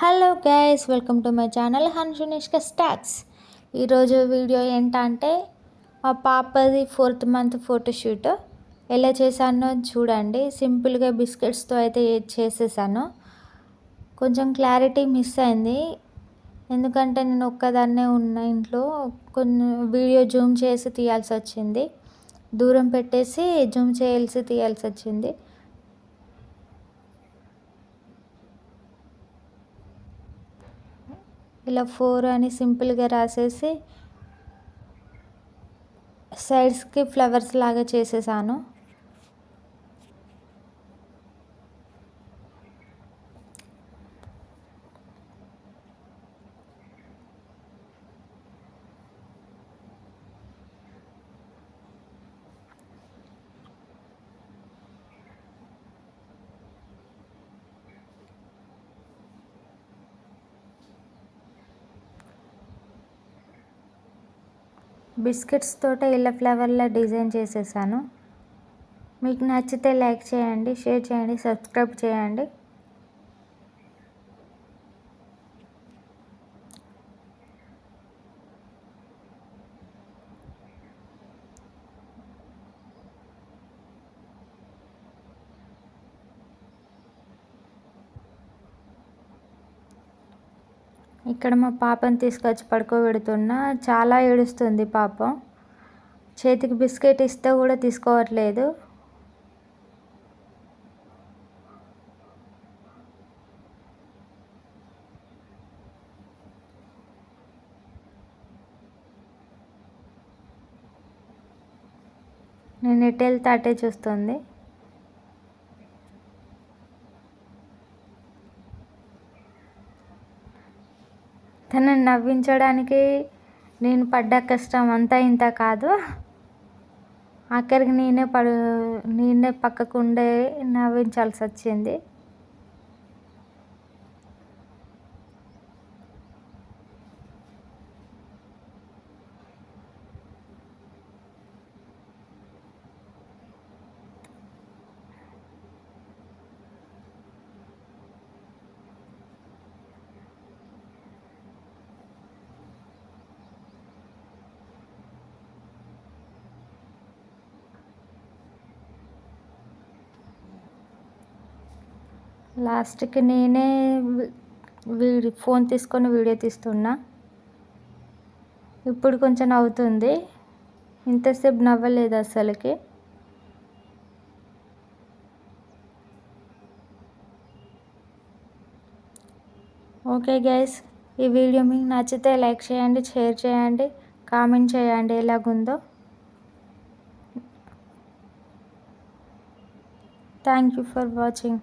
Hello guys, welcome to my channel హన్షునిష్క స్టాక్స్. ఈరోజు వీడియో ఏంటంటే మా పాపది 4th మంత్ ఫోటోషూట్ ఎలా చేశానో చూడండి. సింపుల్గా బిస్కెట్స్తో అయితే చేసేసాను. కొంచెం క్లారిటీ మిస్ అయింది, ఎందుకంటే నేను ఒక్కదాన్నే ఉన్న ఇంట్లో. కొన్ని వీడియో జూమ్ చేసి తీయాల్సి వచ్చింది, దూరం పెట్టేసి జూమ్ చేయాల్సి తీయాల్సి వచ్చింది. ఇలా 4 అని సింపుల్గా రాసేసి సైడ్స్కి ఫ్లవర్స్ లాగా చేసేసాను. బిస్కెట్స్ తోట ఇలా ఫ్లవర్లా డిజైన్ చేసేసాను. మీకు నచ్చితే లైక్ చేయండి, షేర్ చేయండి, సబ్స్క్రైబ్ చేయండి. ఇక్కడ మా పాపని తీసుకొచ్చి పడుకోబెడుతున్నా. చాలా ఏడుస్తుంది పాపం. చేతికి బిస్కెట్ ఇస్తే కూడా తీసుకోవట్లేదు. నేను ఎటు వెళ్తే అటే చూస్తుంది. తనని నవ్వించడానికి నేను పడ్డ కష్టం అంతా ఇంత కాదు. ఆఖరికి నేనే పక్కకుండే నవ్వించాల్సి వచ్చింది. లాస్ట్కి నేనే ఫోన్ తీసుకొని వీడియో తీస్తున్నా. ఇప్పుడు కొంచెం నవ్వుతుంది, ఇంతసేపు నవ్వలేదు అసలుకి. ఓకే గైస్, ఈ వీడియో మీకు నచ్చితే లైక్ చేయండి, షేర్ చేయండి, కామెంట్ చేయండి ఎలాగుందో. Thank you for watching.